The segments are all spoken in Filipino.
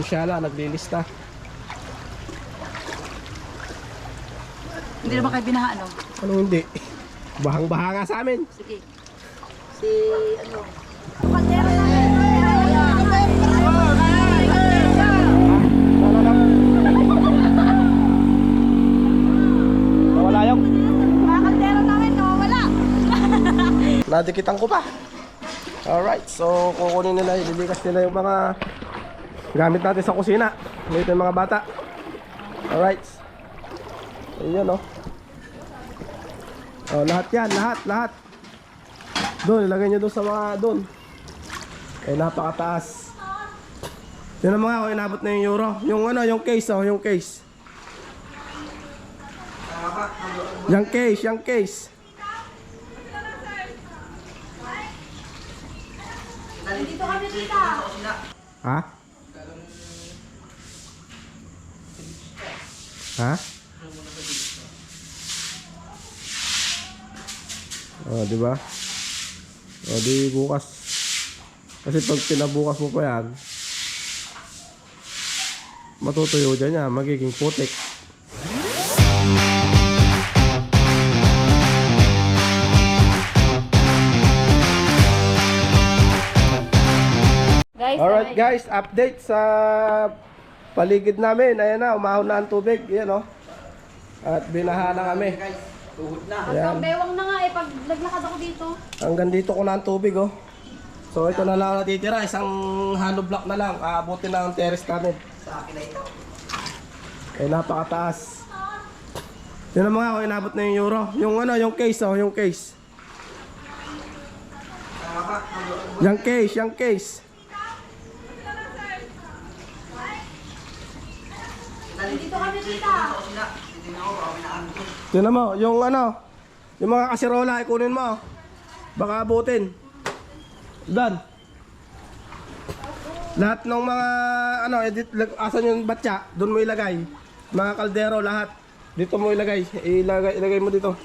Siya lang, naglilista. Hindi naman kayo binaha, no? Ano hindi? Bahang-baha nga sa amin. Sige. Si, ano? Nawala yung? Mga kaldero namin, nawawala. Nadikitan ko pa. Alright, so kukunin nila, ililikas nila yung mga gamit natin sa kusina. Dito yung mga bata. Alright. Ayan o. Oh, lahat yan, lahat. Doon, ilagay nyo doon sa mga doon. Eh, napakataas. Yun ang mga, inabot na yung euro. Yung ano, yung case oh, yung case. Yung case. Dito kami, tita. Ha? Ha? Oh, di ba? Oh, di bukas. Kasi pag pinabukas mo pa yan, matutuyo dyan yan, magiging putik. Alright guys, update sa paligid namin. Ayan na, umahon na ang tubig. Ayan o. At binaha na kami. Tuhod na. Hanggang bewang na nga eh, pag naglakad ako dito. Hanggang dito ko na ang tubig oh. So ito na lang natitira. Isang hollow block na lang. Aabutin na ang terrace namin. Sa akin na ito. Eh napakataas. Yun ang mga oh, inabot na yung euro. Yung ano, yung case oh, yung case. Yung case. Dito kami, tita. Tignan mo, yung ano, yung mga kasirola, ikunin mo. Baka abutin. Dan. Lahat ng mga, ano, asan yung batya, doon mo ilagay. Mga kaldero, lahat. Dito mo ilagay. Ilagay mo dito.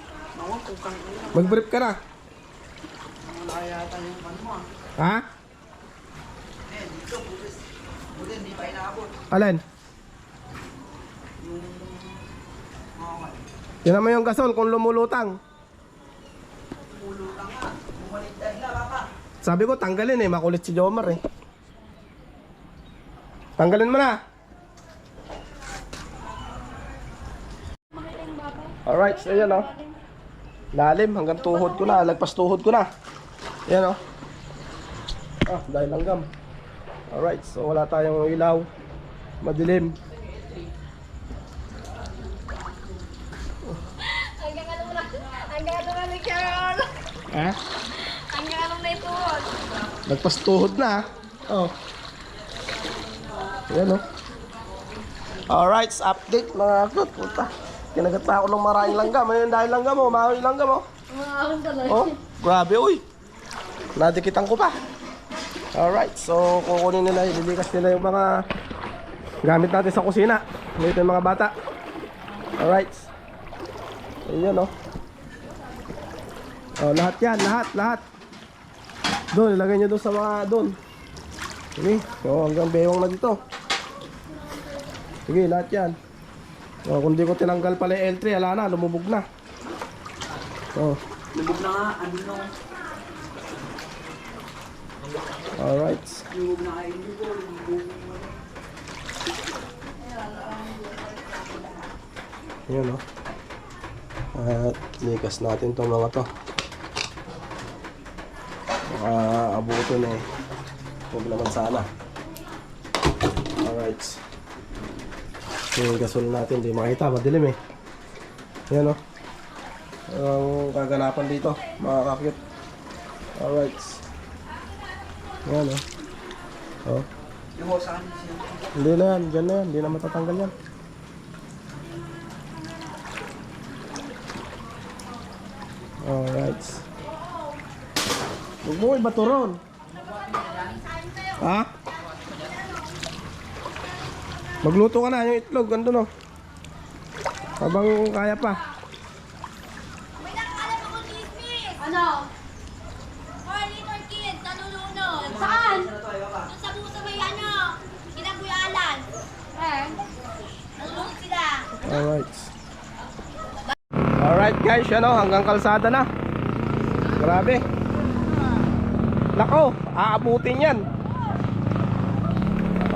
Mag-brief ka na. Wala yata yung ano mo. Ha? Dito, butis. Butis, hindi pa inaabot. Alin? Yan naman yung gasol kung lumulutang. Lumulutang nga. Bumalik dahil na, baka. Sabi ko tanggalin eh, makulit si Jomar eh. Tanggalin mo na. Alright, so yan o. Lalim, hanggang tuhod ko na, lagpas tuhod ko na. Yan o. Dahil langgam. Alright, so wala tayong ilaw. Madilim. Hanggang ano na ni Carol. Ha? Hanggang anong na ito. Lagpas tuhod na. Oh. Yan o. Alright, update mga akot. Puta. Kinagat pa ako ng maraming langgam. Ayun dahil langgam mo, mahoy langgam mo. Mga akong talaga. Oh, grabe uy. Nadikitan ko pa. Alright, so kukunin nila, ililikas nila yung mga gamit natin sa kusina. Dito yung mga bata. Alright. Ayan o. Oh, lahat yan, lahat. Doon, ilagay nyo doon sa mga doon. Sige, oh, hanggang bewang na dito. Sige, lahat yan. Oh, kung di ko tinanggal pala yung L3, ala na, lumubog na. Oh. Lubog na nga. Ano nung? Alright. Lubog na nga. Lubog. Ayan o. At likas natin itong mga to. Baka abutin eh. Huwag naman sana. Alright. Yung gasol natin, hindi makita. Madilim eh. Ayan o. Ang kaganapan dito, mga kakit. Alright. Ayan o. Oh. Yung sa akin siya. Hindi na yan, dyan na yan. Hindi na matatanggal yan. Alright. Huwag mo ibato ron. Ha? Magluto ka na yung itlog. Ganda no. Habang kaya pa. Ano? 4 liter kids, nalulunod. Saan? Doon sa busa may ano, kinabuyala. Alright. Alright guys, ano, hanggang kalsada na. Grabe. Nako, aabutin yan.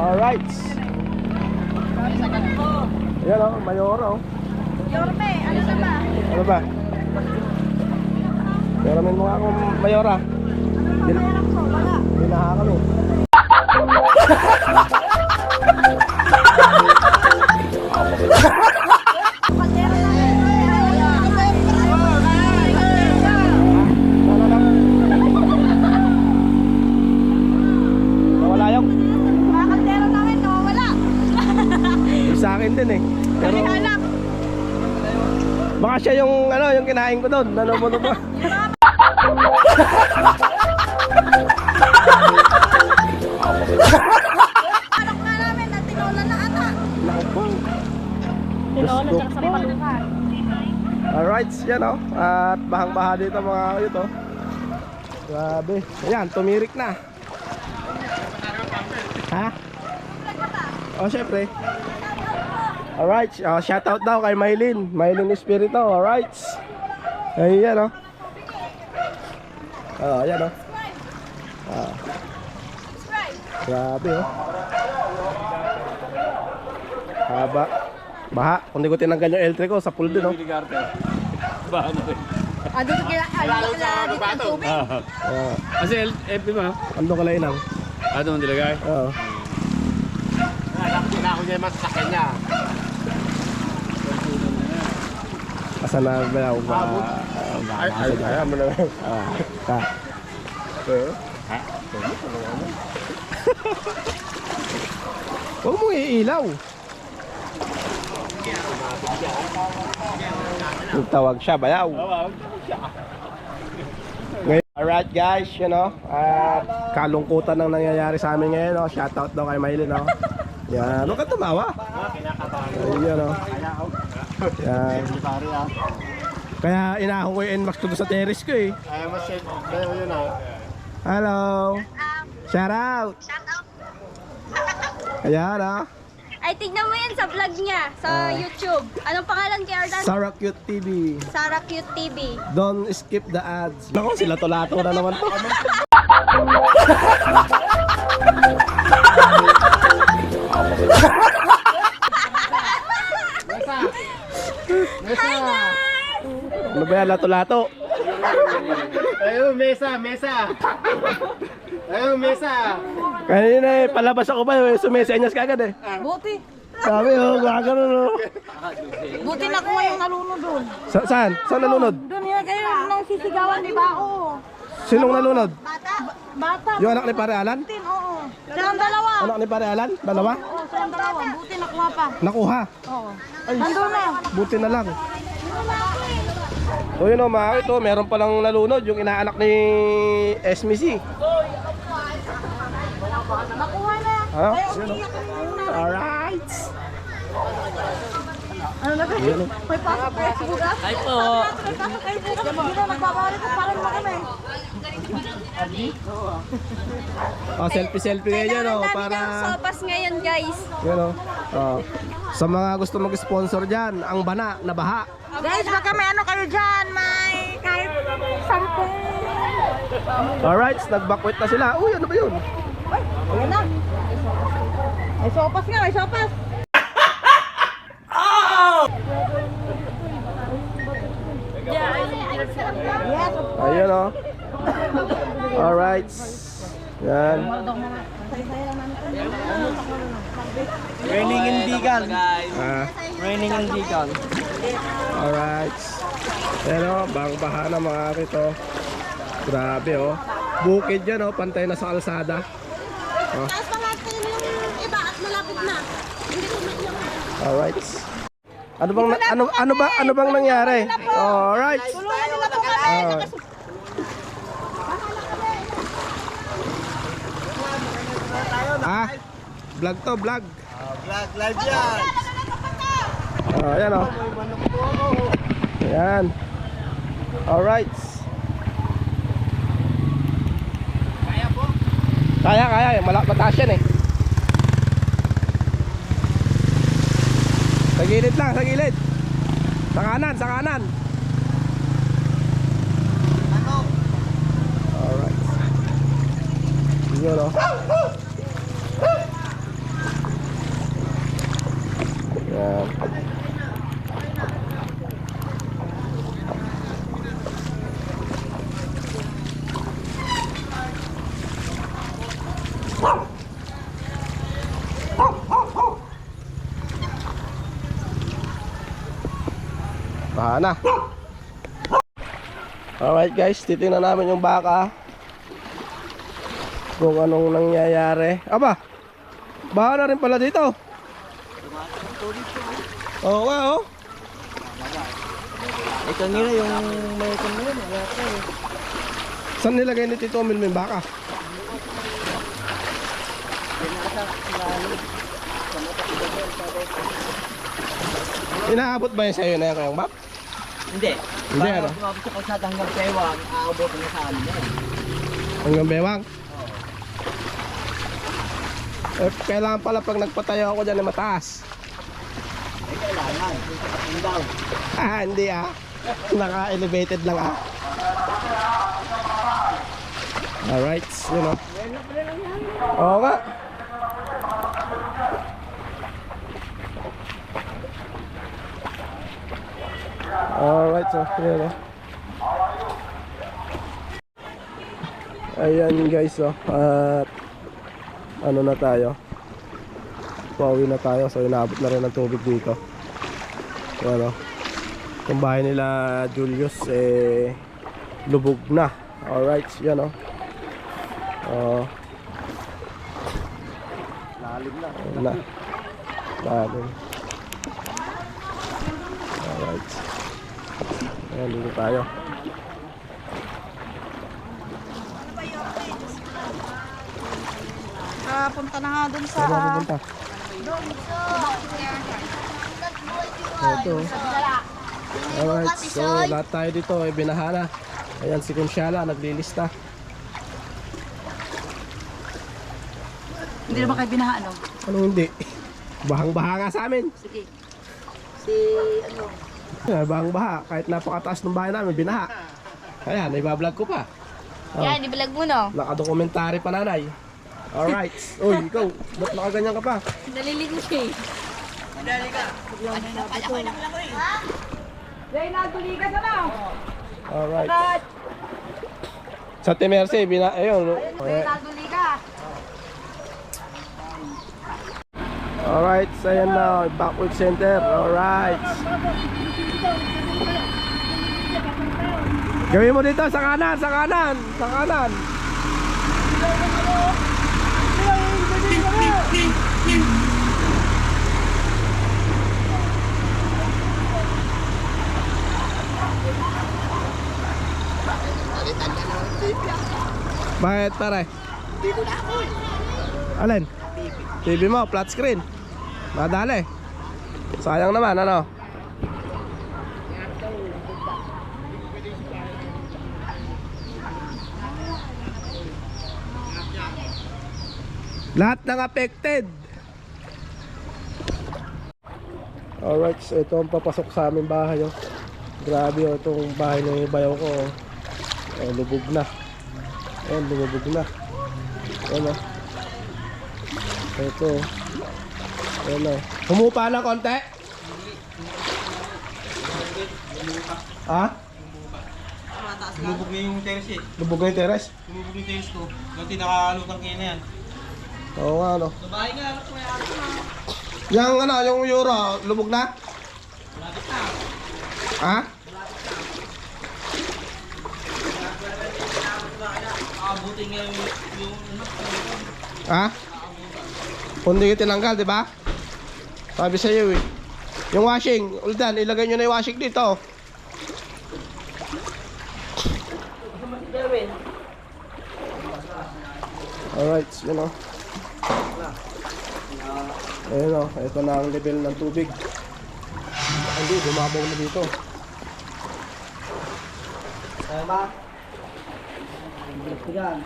Alright. Yan o, Mayora o. Yorme, ano na ba? Ano ba? Peramin mo nga ako, Mayora. Pagkayaran ko, wala. Binaha kami. Kaldero namin. Nawala yung Mga kaldero namin, nawawala. sa akin din eh. Pero Hanap. baka siya yung ano, yung kinain ko doon. Ano mo ba? Anak nga namin, na tinola na ata. Nako. Tinola, Gusto tsaka sa ko. palukan. Alright, yan o. At bahang-baha dito mga kayo to. Grabe. Ayan, tumirik na. Ha? Oh, syempre. Alright, shoutout daw kay Maylin. Maylin Espirito, alright. Ayan o. Ayan o. Grabe o. Haba. Baha. Kung di ko tinanggal yung L3 ko, sa pool din o. Ando ka kila dito ng tubig. Kasi FB ba? Ando ka lang inang. Ano ang dilagay? Oo. Ako niya mas sa kanya. Asa na ba ako ba? Ay, mo na. Ta. Huwag mo iilaw. Tawag siya, bayaw. Alright guys, you know, kalungkutan ang nangyayari sa amin ngayon, no? Shoutout daw kay Maylin, no? Yan, huwag ka tumawa. Ayan, no? Yan. Kaya inahon ko yung NMAX ko doon sa terrace ko eh. Ay, mas shit. Kaya yun ah. Hello. Shout out. Ayan, no? Ay, tignan mo yan sa vlog niya, sa YouTube. Anong pangalan kay Ardan? Sarah Cute TV. Sarah Cute TV. Don't skip the ads. Nako, sila tulato na naman to. Ano ba yan, lato-lato? Ayun, mesa, mesa. Ayun, mesa. Kanina eh, palabas ako ba eh, sumesenyas ka agad eh. Buti. Sabi oh, gagano no. Buti na ko ngayong nalunod doon. Saan? Saan nalunod? Doon yan kayo nang sisigawan, di ba? Oo. Sinong nalunod? Bata. Yung anak ni Pare Alan? Oo. Silang dalawa. Anak ni Pare Alan? Dalawa? Oo, silang dalawa. Buti nakuha pa. Nakuha? Oo. Nandun na. Buti na lang. So yun o mga ito, meron palang nalunod yung inaanak ni SMC. Nakuha na. Ha? Kaya Yun, umiiyak ang una. Alright. Ano na kayo? May pasok kayo sa buga? Ay po. May pasok kayo sa buga. Hindi na nagbabalik ko. Parang mo kami. Oh, selfie ngayon yan o, Kailangan namin para ng sopas ngayon, guys. yun o. Oh. Sa mga gusto mag-sponsor dyan, ang bana na baha. Guys, baka may ano kayo dyan. May kahit 10. Alright, nag-backwit na sila. Uy, ano ba yun? Ayun na. May sopas nga, may sopas. Yes. Ayun o. Alright. Yan. Raining in Bigan. Raining in Bigan. Alright. Pero, bang baha na mga rito. Grabe oh. Bukid yan oh, pantay na sa kalsada. Oh. Taas pa natin yung iba at malapit na. Hindi ko Alright. Ano bang nangyari? Alright. tulungan nila po kami. Alright. Ah, vlog to, vlog. Vlog live yan. Oh, ayan oh. Ayan. Alright. Kaya. Mataas yan eh. gilid lang, sa gilid. Sa kanan, sa kanan. Ano? Alright. Yun o. Yan. Baha na. Alright guys, titingnan namin yung baka. Kung anong nangyayari. Aba, baha na rin pala dito. Oo nga oh. Ito nila yung may kanila. Wala pa eh. Saan nilagay ni Tito Mil yung baka? Inaabot ba yun sa'yo na yan kayong map? Hindi. Hindi, ano? Kumabot sa kalsada hanggang Pewang, aabot na sa amin yan. Hanggang bewang? Eh, kailangan pala pag nagpatayo ako dyan na mataas. Ay, kailangan. Yung daw. Ah, hindi ah. Naka-elevated lang ah. Alright, you know. Oo nga. Alright, so yun oh. Ayan guys oh. At ano na tayo. Pauwi na tayo. So inabot na rin ng tubig dito. Ayan oh. Yung bahay nila Julius eh lubog na. Alright, yan oh. Lalim na. Lalim. Alright. Ayan, dito tayo. Punta na nga dun sa... Saan na pupunta? Ito. Alright, so lahat tayo dito ay binahana. Ayan si Consiala, naglilista. Hindi naman kayo binaha, ano? Ano hindi? Bahang-baha nga sa amin. Sige. Si, ano? Bahang-baha, kahit napakataas ng bahay namin, binaha. Ayan, ibablog ko pa. Yan, ibalag mo no. Nakadokumentary pa nanay. Alright. Uy, ikaw, ba't nakaganyan ka pa? Naliligo siya eh. Jay, nagtuligas na lang! Alright. Sa Temerse, ayun. Jay, nagtuligas! Alright, so ayan na, backward center. Alright. Gawin mo dito, sa kanan, sa kanan, sa kanan. Bakit pare? Alin? TV mo, flat screen. Madali. Sayang naman, ano? Lahat ng affected. Alright, so ito ang papasok sa aming bahay oh. Grabe oh, itong bahay ng bayaw ko oh. Oh, lubog na. Ayan, lumubog na. Ayan oh. Ito oh. Ayan oh. Humupa na konti? Ha? Lumubog na yung terrace eh. Lubog na yung teres? Lumubog yung terrace ko. Dati nakalutang kaya na yan. Oo nga no. Sa bahay nga, may araw na. Yung ano, yung euro, lubog na? Malapit na. Ha? Nakabuti nga yung Ha? Kung di tinanggal, di ba? Sabi sa iyo eh. Yung washing, Uldan, ilagay nyo na yung washing dito. Alright, you know. Ayun o, ito na ang level ng tubig. Hindi, bumabaw na dito. Tama. Yan.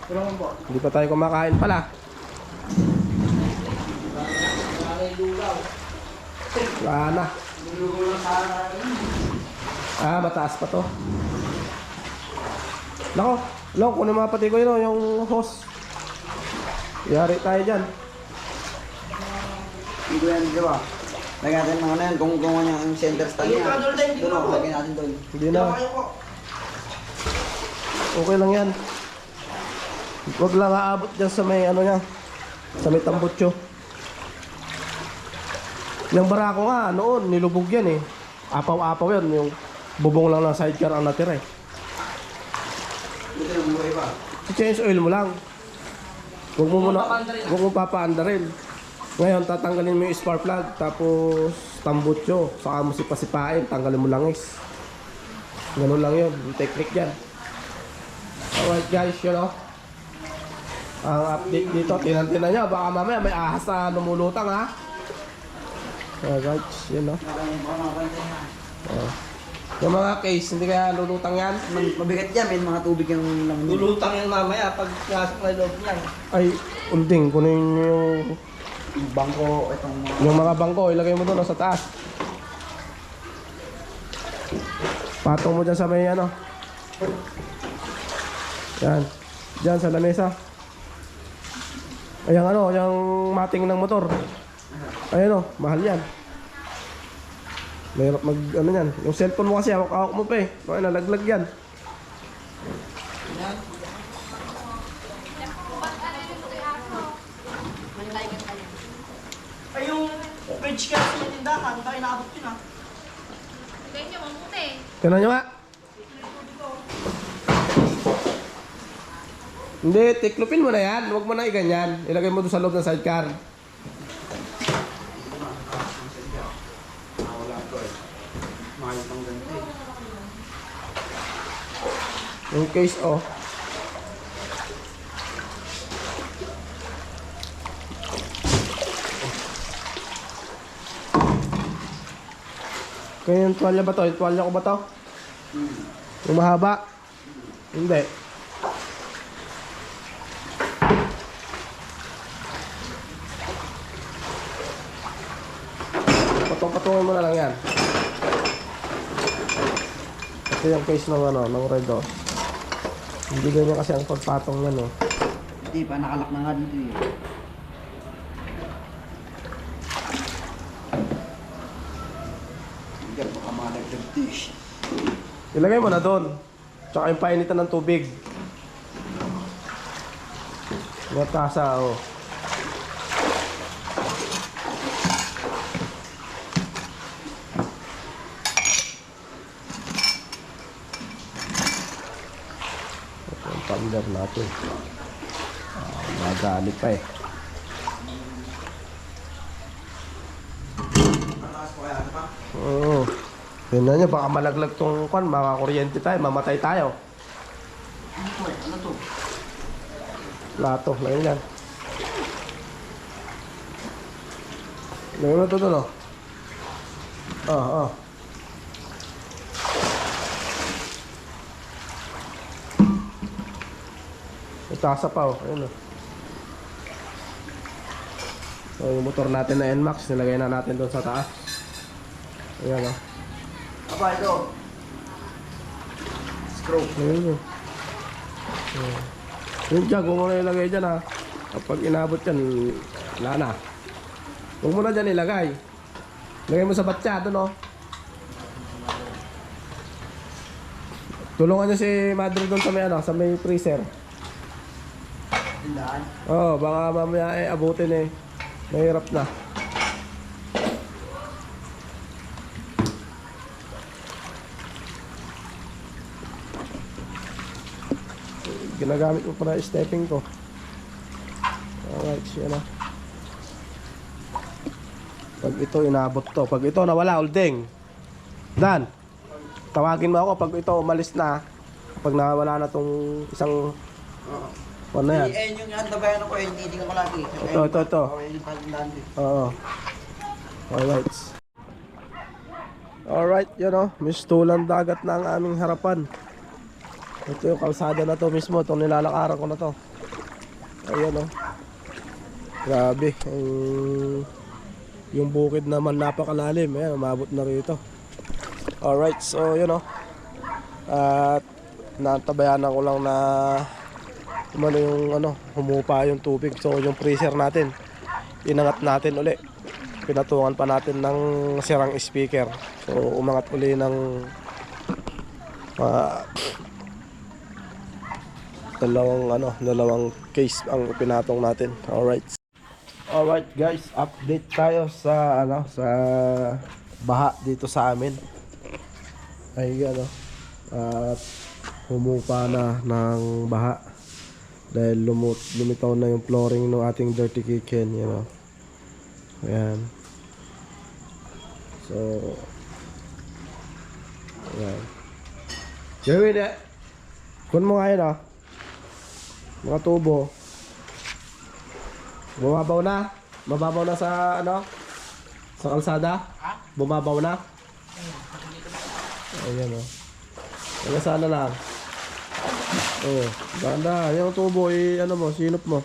Tulungan po. Hindi pa tayo kumakain pala. Wala na. Ah, mataas pa to. Nako, Long, kunin mga pati ko yun, yung hose. Yari tayo dyan. Hindi ko yan, di ba? Lagyan natin ng ano yan, kung ano yung center stand niya. Doon ako, lagyan natin doon. Hindi na. Okay lang yan. Huwag lang aabot dyan sa may ano niya. Sa may tambutso. Yung barako nga, noon, nilubog yan eh. Apaw-apaw yan. Yung bubong lang ng sidecar ang natira eh. Ito yung buhay pa. I-change oil mo lang. Huwag mo muna, huwag mo papaanda rin. Ngayon, tatanggalin mo yung spark plug, tapos tambutso. Saka mo sipa-sipain, tanggalin mo langis. Ganun lang yun, yung technique yan. Alright guys, you know. Ang update dito, tinan-tinan nyo. Baka mamaya may ahas na lumulutang ha. Alright, yun no. Yung mga case, hindi kaya lulutang yan? Mabigat yan, may mga tubig yung lang. Lulutang yan mamaya pag pasok na loob niyan. Ay, unding, kunin nyo Yung bangko, itong mga... yung mga bangko, ilagay mo doon sa taas. Patong mo dyan sa may ano. Yan. Dyan sa lamesa. Ayan ano, yung mating ng motor. Ayan o, mahal yan. Mahirap mag ano yan. Yung cellphone mo kasi hawak-hawak mo pa eh. Bakit nalaglag yan. Ay, yung page ka sa tindahan, baka inaabot yun ah. Tignan nyo nga. Hindi, tiklopin mo na yan. Huwag mo na iganyan. Ilagay mo doon sa loob ng sidecar. Yung case oh. Kaya yung tuwalya ba to? Yung tuwalya ko ba to? Yung mahaba? Hindi. Patong-patungin mo na lang yan. Ito yung case ng ano, ng red oh. Hindi ganyan kasi ang pagpatong yan oh. Hindi pa, nakalak na nga dito eh. Hindi pa ka mga nagdagdish. Ilagay mo na doon. Tsaka yung painitan ng tubig. Yung tasa oh. Tumbler natin. Magalit pa eh. Oo. Tingnan nyo, baka malaglag tong kwan, makakuryente tayo, mamatay tayo. Ano to? Lato, lang yan. Lagyan mo ito doon oh. Oh. Itasa pa oh, ayun oh. So yung motor natin na NMAX, nilagay na natin doon sa taas. Ayan oh. Aba, ito. Screw. Ayun oh. Yung jag, huwag mo na ilagay dyan ha. Kapag inabot yan, wala na. Huwag mo na dyan ilagay. Lagay mo sa batya doon oh. Tulungan niyo si Madre doon sa may ano, sa may freezer. Tindahan. Oo, baka mamaya eh abutin eh. Mahirap na. Ginagamit ko para stepping ko. Alright, siya na. Pag ito inabot to, pag ito nawala, holding. Dan, tawagin mo ako pag ito umalis na. Pag nawala na tong isang ano yan. Eh, yung antabayan ako, yung titingnan ko lagi. Ito. Oo, yung pagandaan ko. Oo. Alright. Alright, yun o. Mistulang dagat na ang aming harapan. Ito yung kalsada na to mismo. Itong nilalakaran ko na to. Ayan o. Grabe. Yung bukid naman napakalalim. Ayan, umabot na rito. Alright, so yun o. At natabayanan ko lang na umano yung humupa yung tubig. So yung freezer natin, inangat natin uli. Pinatungan pa natin ng sirang speaker. So umangat uli ng dalawang case ang pinatong natin. Alright guys, update tayo sa sa baha dito sa amin. Ay at humupa na ng baha dahil lumitaw na yung flooring ng ating dirty kitchen, Ayan. So ayan. Gawin kun mo nga yun mga tubo. Bumabaw na? Mababaw na sa sa kalsada? Bumabaw na? Ayan Kaya sana lang. Ganda. Yung tubo sinop mo.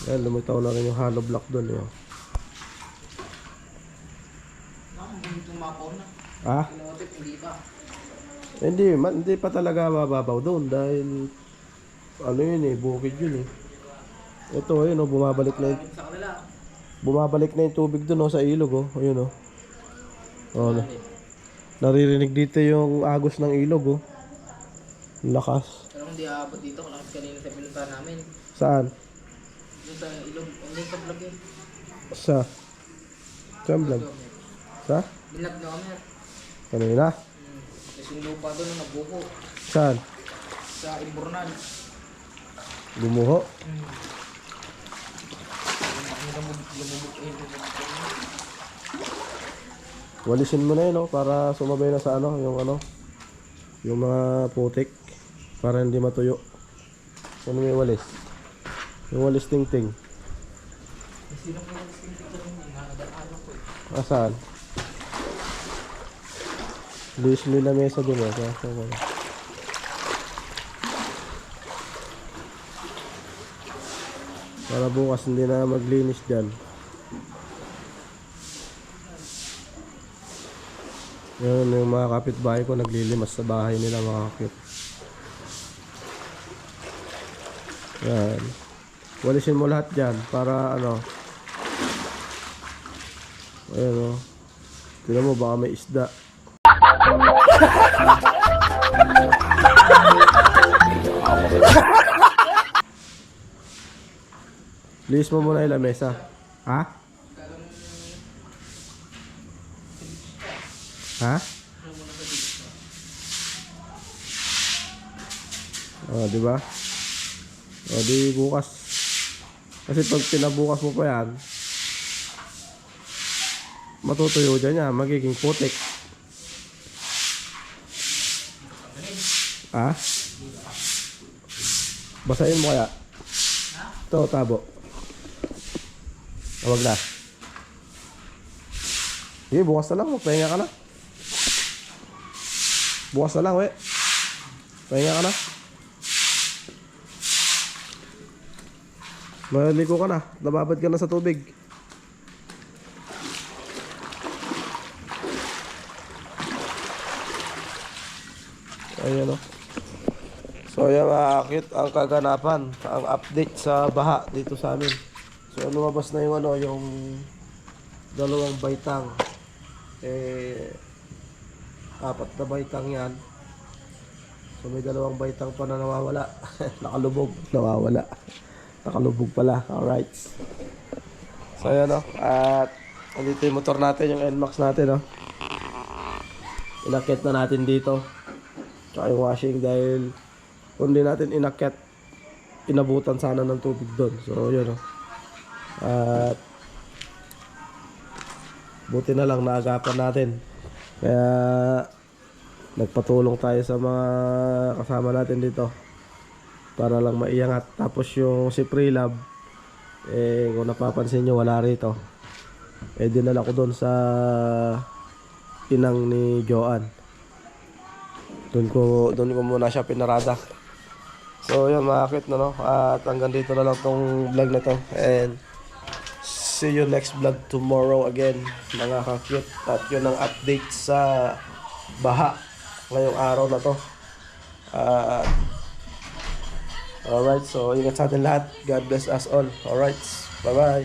Ayan, lumitaw na rin yung hollow block doon Hindi pa talaga mababaw doon dahil bukid yun Ito bumabalik na yung tubig doon sa ilog ayun naririnig dito yung agos ng ilog lakas. Pero hindi aabot dito kung lakas kanina sa pinuntahan namin. Saan? Doon sa ilog, hindi sa vlog yun. Saan vlog? Sa? Binag na kami. Kanina? Kasi yung lupa doon nabuho. Saan? Sa Imbornal. Bumuho? Walisin mo na para sumabay na sa yung mga putik para hindi matuyo. Ano may walis? Yung walis ting-ting. Saan? Luis mo yung lamesa dun para bukas hindi na maglinis dyan. Yun yung mga kapitbahay ko naglilimas sa bahay nila mga kapit. Yan. Walisin mo lahat dyan para ayan tignan mo baka may isda. Linis mo muna yung lamesa. Ha? Ha? Di ba? Di bukas. Kasi pag pinabukas mo pa yan, matutuyo dyan yan, magiging putik. Ha? Basahin mo kaya? Ito, tabo. Huwag na. Sige, bukas na lang. Magpahinga ka na. Bukas na lang, pahinga ka na. Maligo ka na. Nababad ka na sa tubig. Ayan So ayan akit ang kaganapan. Ang update sa baha dito sa amin. So lumabas na yung yung dalawang baitang. 4 na baitang yan. So may 2 baitang pa na nawawala. Nakalubog. Nawawala. Nakalubog pala. Alright. So ayan At andito yung motor natin. Yung NMAX natin Inakit na natin dito. Tsaka yung washing dahil kung di natin inakit, inabutan sana ng tubig doon. So yun At buti na lang naagapan natin. Kaya nagpatulong tayo sa mga kasama natin dito para lang maiangat. Tapos yung si Prelab kung napapansin nyo wala rito. Dinala ko doon sa inang ni Joan. Doon ko muna siya pinarada. So yun, makakit na At hanggang dito na lang tong vlog na to. And see you next vlog tomorrow again, mga ka-cute. At yun ang update sa baha ngayong araw na to. Alright, so ingat sa atin lahat. God bless us all. Alright, bye-bye.